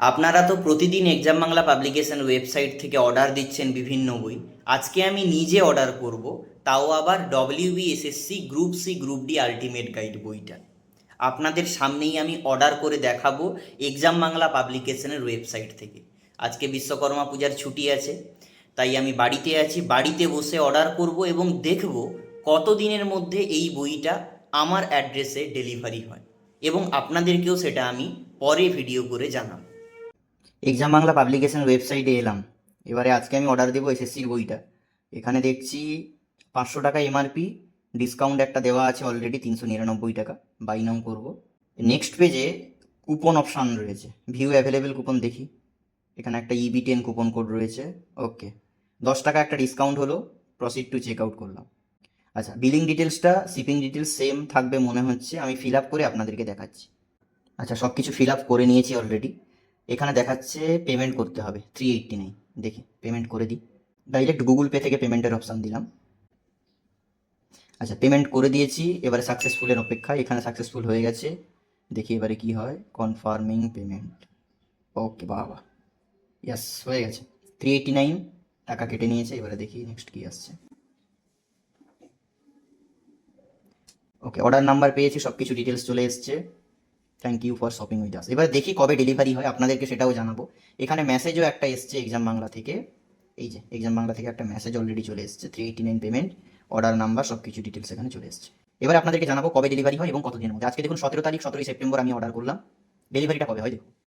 আপনারা তো প্রতিদিন এক্সাম বাংলা পাবলিকেশন ওয়েবসাইট থেকে অর্ডার দিচ্ছেন বিভিন্ন বই। আজকে আমি নিজে অর্ডার করব, তাও আবার WBSSC group C group D ultimate guide বইটা। আপনাদের সামনেই আমি অর্ডার করে দেখাবো এক্সাম বাংলা পাবলিকেশনের ওয়েবসাইট থেকে। আজকে বিশ্বকর্মা পূজার ছুটি আছে, তাই আমি বাড়িতে আছি, বাড়িতে বসে অর্ডার করব এবং দেখব কত দিনের মধ্যে এই বইটা আমার অ্যাড্রেসে ডেলিভারি হয়, এবং আপনাদেরকেও সেটা আমি পরে ভিডিও করে জানাবো। এক্সাম বাংলা পাবলিকেশন ওয়েবসাইটে এলাম। এবারে আজকে আমি অর্ডার দেবো এসএসসির বইটা। এখানে দেখছি 500 টাকা এমআরপি, ডিসকাউন্ট একটা দেওয়া আছে অলরেডি 399 টাকা। বাই নাও করবো। নেক্সট পেজে কুপন অপশান রয়েছে, ভিউ অ্যাভেলেবেল কুপন দেখি। এখানে একটা EB10 কুপন কোড রয়েছে। ওকে, 10 টাকা একটা ডিসকাউন্ট হলো। প্রসিড টু চেক আউট করলাম। আচ্ছা, বিলিং ডিটেলসটা শিপিং ডিটেলস সেম থাকবে মনে হচ্ছে, আমি ফিল আপ করে আপনাদেরকে দেখাচ্ছি। আচ্ছা, সব কিছু ফিল আপ করে নিয়েছি অলরেডি। এখানে দেখাচ্ছে পেমেন্ট করতে হবে 389। দেখি পেমেন্ট করে দিই। ডাইরেক্ট গুগল পে থেকে পেমেন্টের অপশান দিলাম। আচ্ছা, পেমেন্ট করে দিয়েছি। এবারে সাকসেসফুলের অপেক্ষা। এখানে সাকসেসফুল হয়ে গেছে। দেখি এবারে কি হয়। Confirming payment. ওকে বাবা, ইয়াস হয়ে গেছে। 389 টাকা কেটে নিয়েছে। এবারে দেখি নেক্সট কি আসছে। ওকে, অর্ডার নাম্বার পেয়েছি, সব কিছু ডিটেলস চলে এসছে। Thank you for shopping with us. এবার দেখি কবে ডেলিভারি হয়, আপনাদেরকে সেটাও জানাবো। এখানে মেসেজও একটা এসছে এক্সাম বাংলা থেকে। এই যে এক্সাম বাংলা থেকে একটা মেসেজ অলরেডি চলে এসছে। 389 পেমেন্ট, অর্ডার নাম্বার, সব কিছু ডিটেলস এখানে চলে এসছে। এবার আপনাদেরকে জানাবো কবে ডেলিভারি হয় এবং কতদিনের মধ্যে। আজকে দেখুন 17 তারিখ, 17ই সেপ্টেম্বর আমি অর্ডার করলাম। ডেলিভারিটা কবে হয় দেখুন।